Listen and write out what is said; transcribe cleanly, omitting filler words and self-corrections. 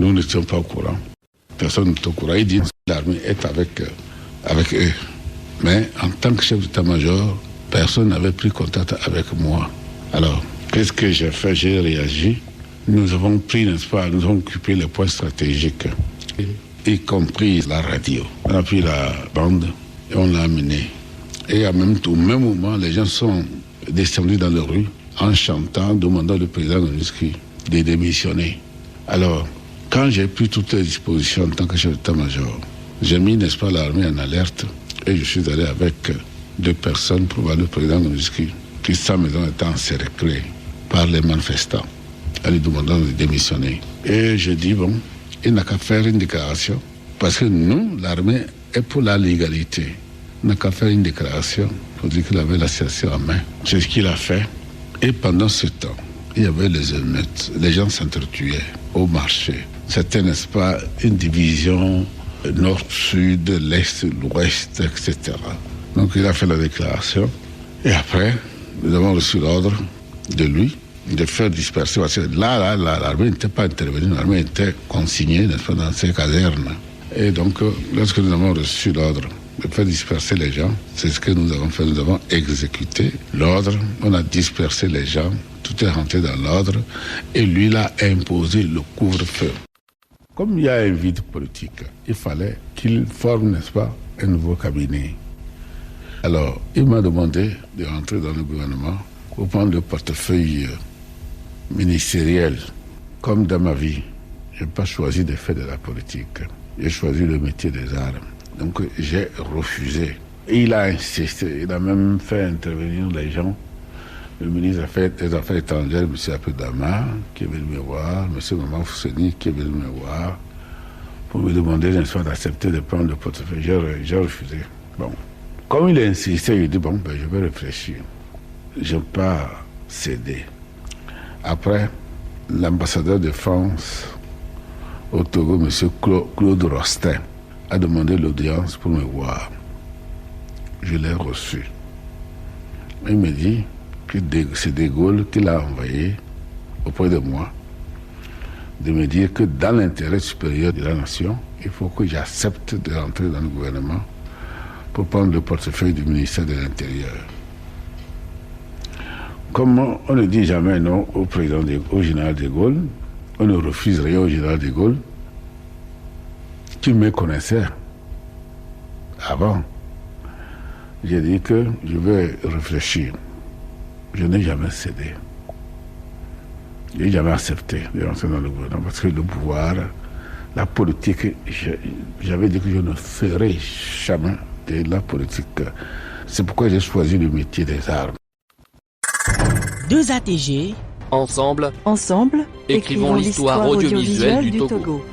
Nous n'étions pas au courant. Personne n'était au courant. Il dit que l'armée est avec eux. Mais en tant que chef d'état-major, personne n'avait pris contact avec moi. Alors, qu'est-ce que j'ai fait? J'ai réagi. Nous avons pris, n'est-ce pas, nous avons occupé les points stratégiques, y compris la radio. On a pris la bande et on l'a amenée. Et au même moment, les gens sont descendus dans les rues en chantant, demandant au président Monuschi de démissionner. Alors, quand j'ai pris toutes les dispositions en tant que chef d'état-major, j'ai mis, n'est-ce pas, l'armée en alerte et je suis allé avec 2 personnes pour voir le président Monuschi, qui sa maison était encerclée par les manifestants, en lui demandant de démissionner. Et je dis, bon, il n'a qu'à faire une déclaration, parce que nous, l'armée est pour la légalité. Il n'a qu'à faire une déclaration pour dire qu'il avait la situation en main. C'est ce qu'il a fait. Et pendant ce temps, il y avait les émeutes. Les gens s'entretuaient au marché. C'était, n'est-ce pas, une division nord-sud, l'est, l'ouest, etc. Donc il a fait la déclaration. Et après, nous avons reçu l'ordre de lui de faire disperser. Parce que là, l'armée n'était pas intervenue. L'armée était consignée, n'est-ce pas, dans ses casernes. Et donc, lorsque nous avons reçu l'ordre de faire disperser les gens, c'est ce que nous avons fait. Nous avons exécuté l'ordre, on a dispersé les gens, tout est rentré dans l'ordre, et lui l'a imposé le couvre-feu. Comme il y a un vide politique, il fallait qu'il forme, n'est-ce pas, un nouveau cabinet. Alors, il m'a demandé de rentrer dans le gouvernement pour prendre le portefeuille ministériel. Comme dans ma vie, je n'ai pas choisi de faire de la politique. J'ai choisi le métier des armes. Donc j'ai refusé. Et il a insisté, il a même fait intervenir les gens. Le ministre des Affaires étrangères, M. Apedama, qui est venu me voir, M. Maman Fousseni, qui est venu me voir, pour me demander d'accepter de prendre le portefeuille. J'ai refusé. Bon. Comme il a insisté, il dit, bon, ben, je vais réfléchir. Je n'ai pas cédé. Après, l'ambassadeur de France au Togo, M. Claude Rostin, a demandé l'audience pour me voir. Je l'ai reçu. Il me dit que c'est De Gaulle qui l'a envoyé auprès de moi, de me dire que dans l'intérêt supérieur de la nation, il faut que j'accepte de rentrer dans le gouvernement pour prendre le portefeuille du ministère de l'Intérieur. Comme on ne dit jamais non au général de Gaulle, on ne refuse rien au général de Gaulle, qui me connaissait avant. J'ai dit que je vais réfléchir. Je n'ai jamais cédé. Je n'ai jamais accepté de rentrer dans le gouvernement parce que le pouvoir, la politique, j'avais dit que je ne ferai jamais de la politique. C'est pourquoi j'ai choisi le métier des armes. 2 ATG. Ensemble, écrivons l'histoire audiovisuelle du Togo.